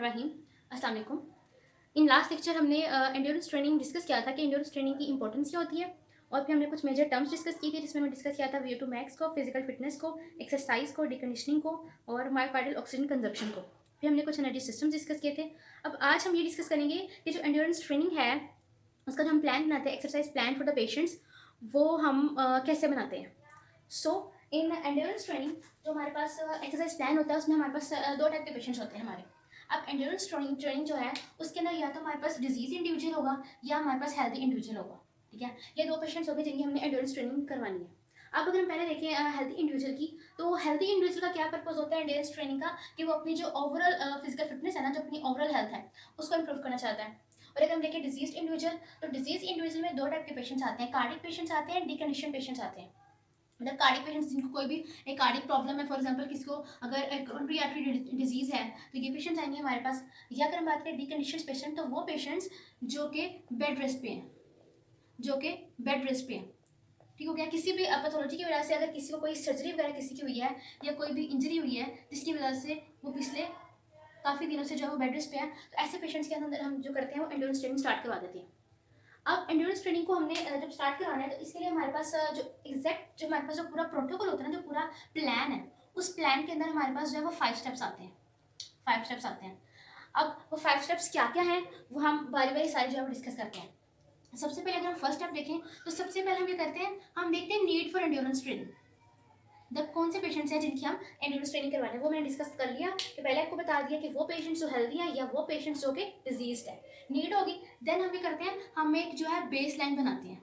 बिस्मिल्लाहिर्रहमानिर्रहीम। अस्सलाम वालेकुम। इन लास्ट लेक्चर हमने एंड्योरेंस ट्रेनिंग डिस्कस किया था कि एंड्योरेंस ट्रेनिंग की इंपॉर्टेंस क्या होती है, और फिर हमने कुछ मेजर टर्म्स डिस्कस की थी, जिसमें हमने डिस्कस किया था VO2 मैक्स को, फिजिकल फिटनेस को, एक्सरसाइज को, डिकंडीशनिंग को और मायोकार्डियल ऑक्सीजन कंजप्शन को। फिर हमने कुछ एनर्जी सिस्टम्स डिस्कस किए थे। अब आज हम ये डिस्कस करेंगे कि जो एंड्योरेंस ट्रेनिंग है उसका जो हम प्लान बनाते हैं, exercise plan for the patients, वो हम कैसे बनाते हैं। सो इन एंड्योरेंस ट्रेनिंग जो हमारे पास एक्सरसाइज प्लान होता है, उसमें हमारे पास दो टाइप के पेशेंट्स होते हैं हमारे। अब एंड्योरेंस ट्रेनिंग जो है उसके अंदर या तो हमारे पास डिजीज इंडिविजुअल होगा या हमारे पास हेल्दी इंडिविजुअल होगा। ठीक है, ये दो पेशेंट्स हो गए जिनकी हमने एंड्योरेंस ट्रेनिंग करवानी है। अब अगर हम पहले देखें हेल्दी इंडिविजुअल की, तो हेल्दी इंडिविजुअल का क्या पर्पज होता है एंड्योरेंस ट्रेनिंग का, कि वो अपनी जो ओवरऑल फिजिकल फिटनेस है ना, जो अपनी ओवरऑल हेल्थ है उसको इंप्रूव करना चाहता है। और अगर हम देखें डिजीज इंडिविजुअल, तो डिजीज इंडिविजुअल में दो टाइप के पेशेंट्स आते हैं, कार्डिक पेशेंट्स आते हैं, डिकंडीशन पेशेंट्स आते हैं। मतलब कार्डिक पेशेंट्स जिनको कोई भी एक कार्डिक प्रॉब्लम है, फॉर एग्जांपल किसी को अगर एक कोरोनरी आर्टरी डिजीज है, तो ये पेशेंट्स आएंगे हमारे पास। या अगर हम बात करें डिकंडीशन पेशेंट, तो वो पेशेंट्स जो कि बेड रेस्ट पे हैं, जो कि बेड रेस्ट पे हैं। ठीक हो गया, किसी भी पैथोलॉजी की वजह से अगर किसी को कोई सर्जरी वगैरह किसी की हुई है या कोई भी इंजरी हुई है जिसकी वजह से वो पिछले काफ़ी दिनों से जो है वो बेड रेस्ट पे है, तो ऐसे पेशेंट्स के अंदर हम जो करते हैं वो एंड्योरेंस ट्रेनिंग स्टार्ट करवा देते हैं। अब एंड्योरेंस ट्रेनिंग को हमने जब स्टार्ट कराना है, तो इसके लिए हमारे पास जो एग्जैक्ट जो हमारे पास जो पूरा प्रोटोकॉल होता है ना, जो पूरा प्लान है, उस प्लान के अंदर हमारे पास जो है वो 5 स्टेप्स आते हैं। 5 स्टेप्स आते हैं। अब वो 5 स्टेप्स क्या क्या हैं वो हम बारी बारी सारी जो है वो डिस्कस करते हैं। सबसे पहले अगर हम फर्स्ट स्टेप देखें, तो सबसे पहले हम ये करते हैं, हम देखते हैं नीड फॉर एंड्योरेंस ट्रेनिंग। जब कौन से पेशेंट्स हैं जिनकी हम एंड्योरेंस ट्रेनिंग करवाने हैं, वो मैंने डिस्कस कर लिया कि पहले आपको बता दिया कि वो पेशेंट्स जो हेल्दी हैं या वो पेशेंट्स जो कि डिजीज है। नीड होगी, देन हम ये करते हैं, हम एक जो है बेस लाइन बनाते हैं।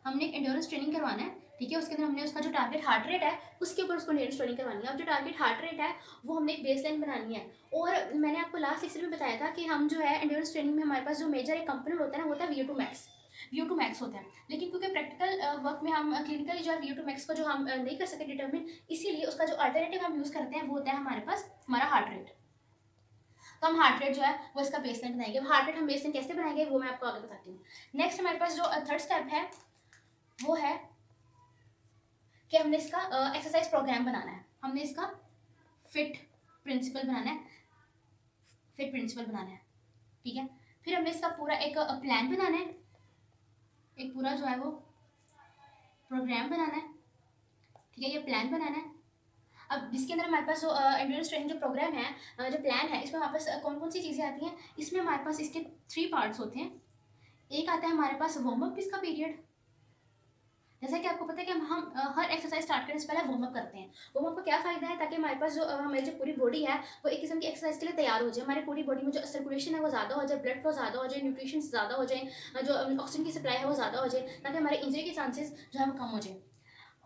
हमने एक एंड्योरेंस ट्रेनिंग करवाना है, ठीक है, उसके अंदर हमने उसका जो टारगेट हार्ट रेट है उसके ऊपर उसको एंड्योरेंस ट्रेनिंग करवानी है। अब जो टारगेट हार्ट रेट है वो हमने एक बेस लाइन बनानी है। और मैंने आपको लास्ट लेक्चर में बताया था कि हम जो है एंड्योरेंस ट्रेनिंग में हमारे पास जो मेजर एक कंपोनेंट होता है ना, वो होता है VO2 मैक्स। VO2 मैक्स होता है, लेकिन क्योंकि प्रैक्टिकल वर्क में हम क्लिनिकली जो है VO2 मैक्स को जो हम नहीं कर सकते डिटर्मिन, इसीलिए उसका जो अल्टरनेटिव हम यूज़ करते हैं वो होता है हमारे पास हमारा हार्ट रेट। तो हम हार्ट रेट जो है वो इसका बेसलाइन बनाएंगे। अब हार्ट रेट हम बेसलाइन कैसे बनाएंगे वो मैं आपको आगे बताती हूँ। नेक्स्ट हमारे पास जो थर्ड स्टेप है वो है कि हमने इसका एक्सरसाइज प्रोग्राम बनाना है। हमने इसका फिट प्रिंसिपल बनाना है, फिट प्रिंसिपल बनाना है, ठीक है। फिर हमने इसका पूरा एक प्लान बनाना है, एक पूरा जो है वो प्रोग्राम बनाना है, ठीक है, ये प्लान बनाना है। अब जिसके अंदर हमारे पास जो एंड्योरेंस ट्रेनिंग जो प्रोग्राम है, जो प्लान है, इसमें हमारे पास कौन कौन सी चीज़ें आती हैं, इसमें हमारे पास इसके 3 पार्ट्स होते हैं। एक आता है हमारे पास वार्म अप इसका पीरियड। जैसा कि आपको पता है कि हम हर एक्सरसाइज स्टार्ट करने से पहले वार्म अप करते हैं। वार्म अप का क्या फ़ायदा है, ताकि हमारे पास जो हमारी जो पूरी बॉडी है वो एक किस्म की एक्सरसाइज के लिए तैयार हो जाए। हमारी पूरी बॉडी में जो सर्कुलेशन है वो ज़्यादा हो जाए, ब्लड फ्लो ज़्यादा हो जाए, न्यूट्रिशन ज़्यादा हो जाए, जो ऑक्सीजन की सप्लाई है वो ज़्यादा हो जाए, ताकि हमारे इंजरी के चांसेस जो है वो कम हो जाए।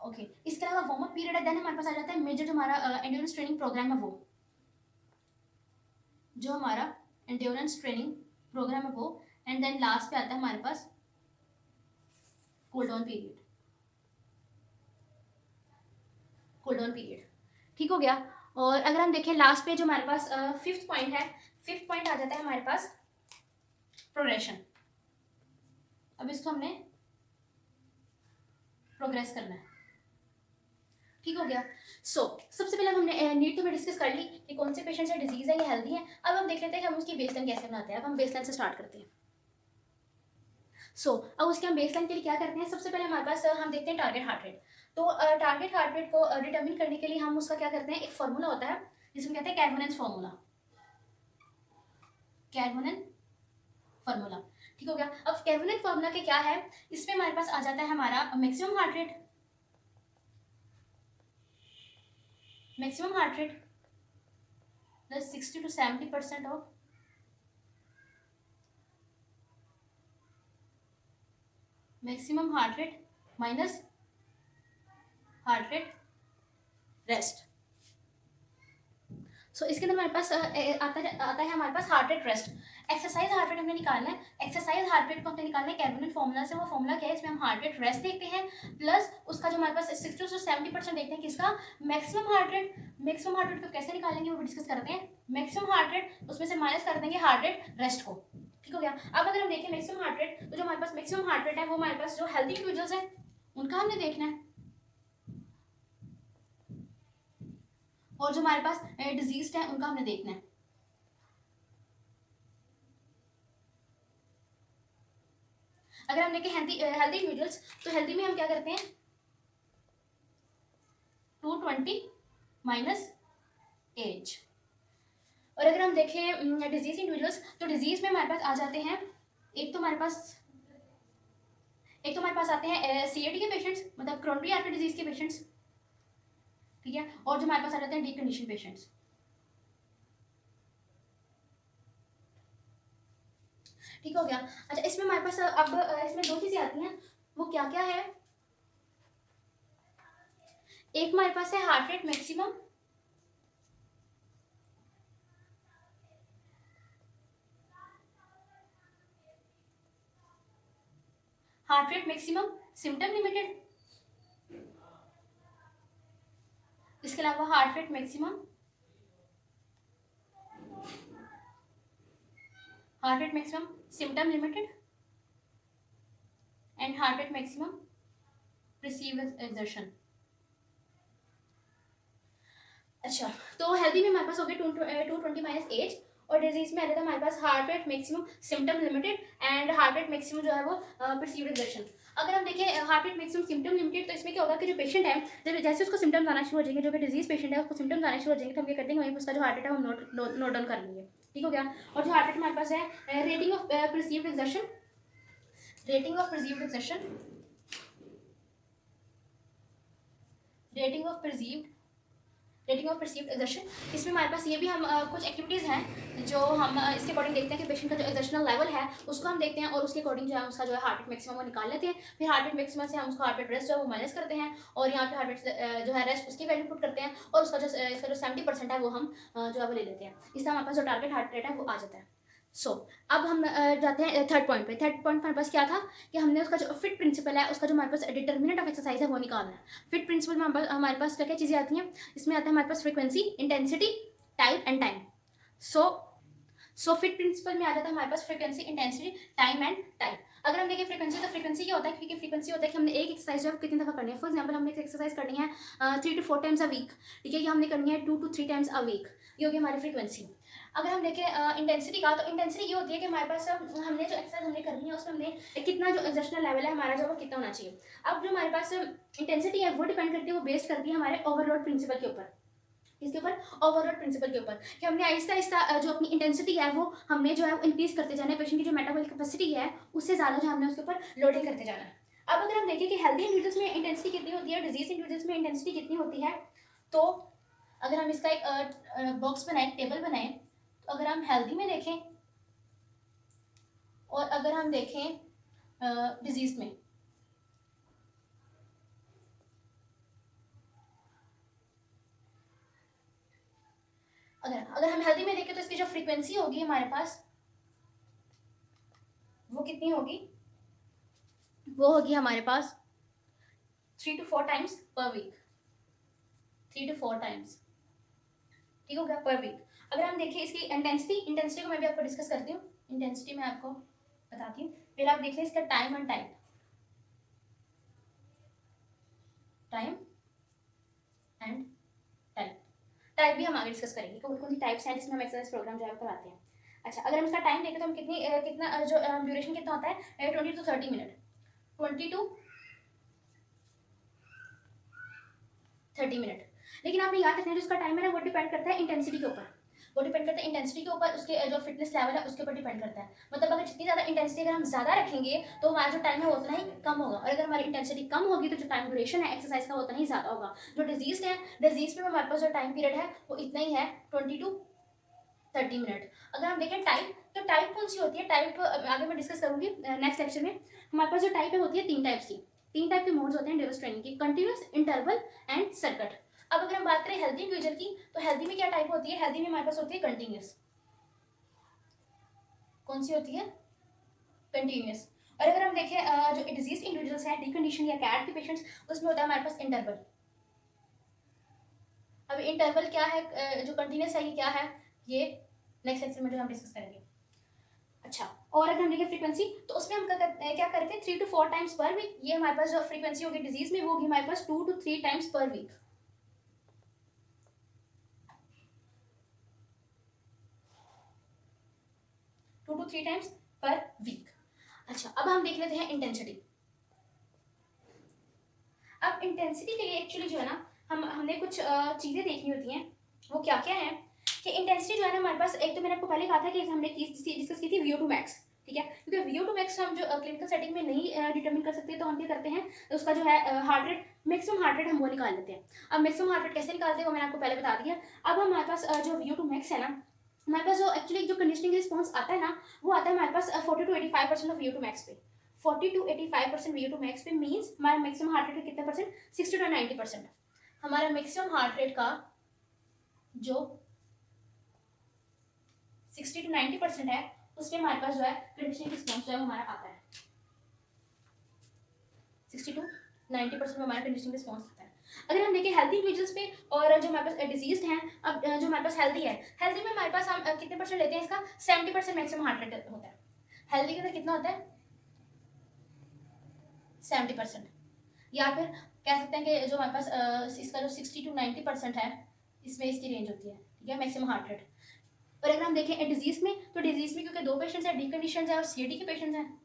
ओके, इसके अलावा वार्म अप पीरियड है, देन हमारे पास आ जाता है मेजर जो हमारा एंड्योरेंस ट्रेनिंग प्रोग्राम है, वो जो हमारा एंड्योरेंस ट्रेनिंग प्रोग्राम है वो, एंड देन लास्ट पे आता है हमारे पास cool down period. Cool down period, ठीक हो गया। और अगर हम देखें लास्ट पे जो हमारे पास फिफ्थ पॉइंट है, फिफ्थ पॉइंट आ जाता है हमारे पास प्रोग्रेशन। अब इसको हमने प्रोग्रेस करना है, ठीक हो गया। सबसे पहले हमने नीड तो मैं डिस्कस कर ली कि कौन से पेशेंट्स है, डिजीज है या हेल्दी है। अब हम देख लेते हैं कि हम उसकी बेसलाइन कैसे बनाते हैं। अब हम बेसलाइन से स्टार्ट करते हैं। अब उसके हम बेसलाइन के लिए क्या करते हैं, सबसे पहले हमारे पास हम देखते हैं टारगेट हार्ट रेट। तो टारगेट हार्ट रेट को डिटर्मिन करने के लिए हम उसका क्या करते हैं, एक फॉर्मूला होता है जिसमें कहते हैं कैर्वनेंस फॉर्मूला। कैर्वनेन फॉर्मूला, ठीक हो गया। अब कैर्वनेन फॉर्मूला के क्या है, इसमें हमारे पास आ जाता है हमारा maximum heart rate. Maximum heart rate plus 60 to 70% of maximum heart rate minus heart rate rest. इसके अंदर हमारे पास आता है हमारे पास heart rate rest. Exercise heart rate हमने निकालना है, एक्सरसाइज हार्ट रेट को हमने निकालना है कैर्वनेन फॉर्मूला से। वो फॉर्मूला क्या है, इसमें हम हार्ट रेट रेस्ट देखते हैं, प्लस उसका जो हमारे पास 60 से 70% देखते हैं किसका, maximum heart rate. Maximum heart rate को कैसे निकालेंगे वो भी डिस्कस करते हैं। मैक्सिमम हार्ट रेट उसमें से माइनस कर देंगे हार्ट रेट रेस्ट को, ठीक हो गया। अब अगर हम देखें मैक्सिमम हार्ट रेट, तो जो हमारे पास मैक्सिमम हार्ट रेट है वो हमारे पास जो हेल्दी इंडिविजुअल्स है उनका हमने देखना है, और जो हमारे पास डिजीज है उनका हमने देखना है। अगर हम देखें हेल्दी हेल्दी इंडिविजुअल्स, तो हेल्दी में हम क्या करते हैं 220 माइनस एज। और अगर हम देखें डिजीज इंडिविजुअल्स, तो डिजीज में हमारे पास आ जाते हैं, एक तो हमारे पास आते हैं सीएडी के पेशेंट्स, मतलब क्रोनरी आर्टरी डिजीज के पेशेंट्स, ठीक है, और जो हमारे पास आ जाते हैं डीप कंडीशन पेशेंट्स। ठीक हो गया। अच्छा, इसमें हमारे पास अब इसमें दो चीजें आती हैं, वो क्या क्या है। एक हमारे पास है heart rate maximum, heart rate maximum symptom limited, इसके अलावा heart rate maximum, heart rate maximum symptom limited, and heart rate maximum receive exertion. अच्छा, तो हेल्दी में हमारे पास हो गया 220 माइनस एज, और डिजीज में आ जाता है हमारे पास heart rate maximum symptom limited and heart rate maximum जो है वो परसीव्ड एक्सर्शन। अगर हम देखें heart rate maximum symptom limited, तो इसमें क्या होगा कि जो पेशेंट है, जब जैसे उसको सिम्टम्स आना शुरू हो जाएंगे, जो कि डिजीज पेशेंट है उसको सिम्टम्स आना शुरू हो जाएंगे, तो हम क्या करते हैं वहीं पर उसका जो हार्ट रेट है वो नोट डाउन कर लेंगे। ठीक हो गया। और जो हार्ट रेट हमारे पास है rating of perceived exertion, rating of perceived exertion, rating of perceived rating of perceived exertion. इसमें हमारे पास ये भी हम कुछ एक्टिविटीज़ हैं जो हम इसके अकॉर्डिंग देखते हैं कि पेशेंट का जो एक्सर्शनल लेवल है उसको हम देखते हैं, और उसके अकॉर्डिंग जो है उसका जो है हार्ट रेट मैक्सिमम वो निकाल लेते हैं। फिर हार्ट रेट मैक्सिमम से हम उसका हार्ट रेट रेस्ट जो है वो माइनस करते हैं, और यहाँ पे हार्ट रेट जो है रेस्ट उसकी वैल्यू पुट करते हैं, और उसका जो इसका जो 70% है वो हम जो है वो ले लेते हैं। इससे हमारे पास जो टारगेट हार्ट रेट है वो आ जाता है। अब हम जाते हैं थर्ड पॉइंट पे। थर्ड पॉइंट हमारे पास क्या था कि हमने उसका जो फिट प्रिंसिपल है, उसका जो हमारे पास डिटर्मिनेंट ऑफ एक्सरसाइज है वो निकालना है। फिट प्रिंसिपल में हमारे पास क्या क्या चीज़ें आती हैं, इसमें आता है हमारे पास frequency, intensity, type and time. So so FIT principle में आ जाता है हमारे पास frequency, intensity, time and type. अगर हम देखें फ्रीक्वेंसी, तो फ्रीक्वेंसी क्या होता है, क्योंकि फ्रीक्वेंसी होता है कि हमने एक एक्सरसाइज जो है कितनी दफ़ा करनी है। फॉर एग्जाम्पल हमने एक एक्सरसाइज करनी है 3 to 4 टाइम्स अ वीक, ठीक है, कि हमने करनी है 2 to 3 टाइम्स अ वीक, ये होगी हमारी फ्रीक्वेंसी। अगर हम देखें इंटेंसिटी का, तो इंटेंसिटी ये होती है कि हमारे पास हमने जो एक्सरसाइज हमने करनी है उसमें हमने कितना जो एक्सर्शनल लेवल है हमारा जो वो कितना होना चाहिए। अब जो हमारे पास इंटेंसिटी है वो डिपेंड करती है, वो बेस्ड करती है हमारे ओवरलोड प्रिंसिपल के ऊपर। इसके ऊपर ओवरलोड प्रिंसिपल के ऊपर, कि हमने आहिस्ता आहिस्ता जो अपनी इंटेंसिटी है वो हमने जो है वो इंक्रीज करते जाना है। पेशेंट की जो मेटाबॉलिक कैपेसिटी है उससे ज़्यादा जो हमने उसके ऊपर लोडिंग करते जाना है। अब अगर हम देखें कि हेल्दी इंडिविजुअल्स में इंटेंसिटी कितनी होती है, डिजीज इंडिविजुअल्स में इंटेंसिटी कितनी होती है, तो अगर हम इसका एक बॉक्स बनाएं, टेबल बनाएं, तो अगर हम हेल्दी में देखें और अगर हम देखें डिजीज में, अगर हम हेल्दी में देखें तो इसकी जो फ्रीक्वेंसी होगी हमारे पास वो कितनी होगी, वो होगी हमारे पास 3 to 4 times per week, 3 to 4 times, ठीक हो गया, पर वीक। अगर हम देखें इसकी इंटेंसिटी को मैं भी आपको डिस्कस करती हूँ, इंटेंसिटी मैं आपको बताती हूँ। पहले आप देख लें इसका time and type, time and type, type भी हम आगे डिस्कस करेंगे, कौन कौन सी टाइप्स हैं जिसमें हम एक्सरसाइज प्रोग्राम जो है कराते हैं। अच्छा, अगर हम इसका टाइम देखें तो हम कितना जो ड्यूरेशन कितना होता है 20 to 30 मिनट, 20 to 30 मिनट। लेकिन आपने याद रखना है जो उसका टाइम है ना वो डिपेंड करता है इंटेंसिटी के ऊपर, वो डिपेंड करता है इंटेंसिटी के ऊपर, उसके जो फिटनेस लेवल है उसके ऊपर डिपेंड करता है। मतलब अगर जितनी ज़्यादा इंटेंसिटी अगर हम ज़्यादा रखेंगे तो हमारा जो टाइम है वो उतना ही कम होगा, और अगर हमारी इंटेंसिटी कम होगी तो जो टाइम ड्यूरेशन है एक्सरसाइज का वो उतना ही ज़्यादा होगा। जो डिजीज है, डिजीज में हमारे पास जो टाइम पीरियड है वो इतना ही है 20 to 30 मिनट। अगर हम देखें टाइप, तो टाइप कौन सी होती है, टाइप आगे मैं डिस्कस करूंगी नेक्स्ट लेक्चर में। हमारे पास जो टाइप है होती है 3 टाइप्स की, 3 टाइप के मोड्स होते हैं एंड्योरेंस ट्रेनिंग की, कंटिन्यूअस, इंटरवल एंड सर्किट। अब अगर हम बात करें हेल्दी इंडिविजुअल की, तो हेल्दी में क्या टाइप होती है, हेल्दी में हमारे पास होती है कंटिन्यूअस, कौन सी होती है, कंटिन्यूअस। और अगर हम देखें जो डिजीज इंडिविजुअल्स हैं, डिकंडीशन या कैट के पेशेंट्स, उसमें होता है हमारे पास इंटरवल। अब इंटरवल क्या है, जो कंटिन्यूअस है ये क्या है, ये नेक्स्ट लेक्चर में जो हम डिस्कस करेंगे। अच्छा, और अगर हम देखें फ्रीक्वेंसी, तो उसमें हम क्या करते हैं 3 to 4 टाइम्स पर वीक, ये हमारे पास जो फ्रीक्वेंसी होगी डिजीज में वो होगी हमारे पास 2 to 3 times per week, 2 to 3 times per week. अच्छा, अब हम देख लेते हैं इंटेंसिटी। अब इंटेंसिटी के लिए एक्चुअली जो है ना, हमने कुछ चीज़ें देखनी होती हैं। वो क्या क्या है कि इंटेंसिटी जो है ना हमारे पास, एक तो मैंने आपको पहले कहा था कि हमने डिस्कस की थी VO2 max, ठीक है, क्योंकि VO2 max हम जो क्लिनिकल सेटिंग में नहीं डिटरमिन कर सकते, तो हम क्या करते हैं, उसका जो है heart rate, maximum heart rate हम वो निकाल लेते हैं। अब मैक्सिमम हार्ट रेट कैसे निकालते हैं वो मैंने आपको पहले बता दिया। अब हमारे पास जो VO2 max है ना, हमारे पास जो एक्चुअली जो कंडीशनिंग रिस्पॉन्स आता है ना, वो आता है हमारे पास 40 to 85% ऑफ VO2 max पे। 40 to 85% VO2 max पे मीन्स हमारा मैक्सिमम हार्ट रेट कितना परसेंट, 60 to 90%। हमारा मैक्सिमम हार्ट रेट का जो 60 to 90% है, उसमें हमारे पास जो है कंडीशनिंग रिस्पॉन्स जो है हमारा आता है। 60 to 90% में हमारा कंडीशनिंग रिस्पॉन्स आता है। अगर हम देखें हेल्थी इंडिविजुअल्स पे और जो हमारे पास डिजीज्ड हैं, अब जो हमारे पास हेल्थी है, हेल्थी में हमारे पास हम कितने परसेंट लेते हैं, इसका 70% मैक्सिमम हार्ट रेट होता है। हेल्थी के अंदर कितना होता है, 70%। या फिर कह सकते हैं कि जो हमारे पास इसका जो 60 to 90% है, इसमें इसकी रेंज होती है, ठीक है, मैक्सिमम हार्ट रेट। और अगर हम देखें डिजीज में, तो डिजीज में क्योंकि 2 पेशेंट्स हैं, डी कंडीशन है और CAD के पेशेंट्स हैं।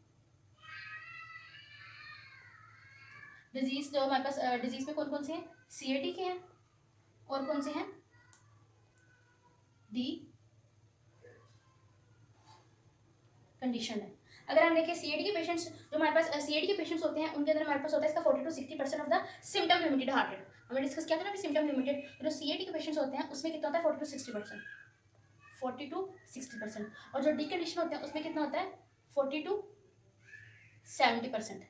डिजीज जो हमारे पास डिजीज में कौन कौन से हैं, CAD के हैं और कौन से हैं, डी कंडीशन है। अगर हम देखें CAD के पेशेंट्स, जो हमारे पास CAD के पेशेंट्स होते हैं, उनके अंदर हमारे पास होता है इसका 40 to 60% of the symptom limited heart rate. हमने डिस्कस किया था ना कि सिम्टम लिमिटेड, जो CAD के पेशेंट्स होते हैं उसमें कितना होता है, 40 to 60%, 40 to 60%। और जो डी कंडीशन होते हैं उसमें कितना होता है, 40 to 70%।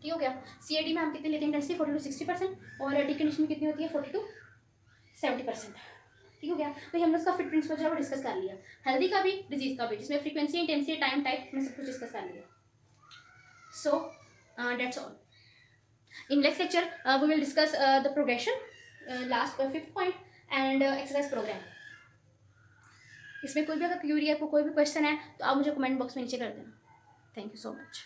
ठीक हो गया। CAD में हम कितने लेते हैं इंटेंसिटी, 40 to 60%, और डी कंडीशन में कितनी होती है, 40 to 70%। ठीक हो गया। तो हमने उसका फिट प्रिंसिपल जो है वो डिस्कस कर लिया, हेल्दी का भी डिजीज का भी, जिसमें फ्रीक्वेंसी, इंटेंसिटी, टाइम, टाइप में सब कुछ डिस्कस कर लिया। So that's all. In next lecture we will discuss the progression, last 5th point, and exercise programme. इसमें कोई भी अगर क्यूरी है, आपको कोई भी क्वेश्चन है, तो आप मुझे कमेंट बॉक्स में नीचे कर देना। Thank you so much.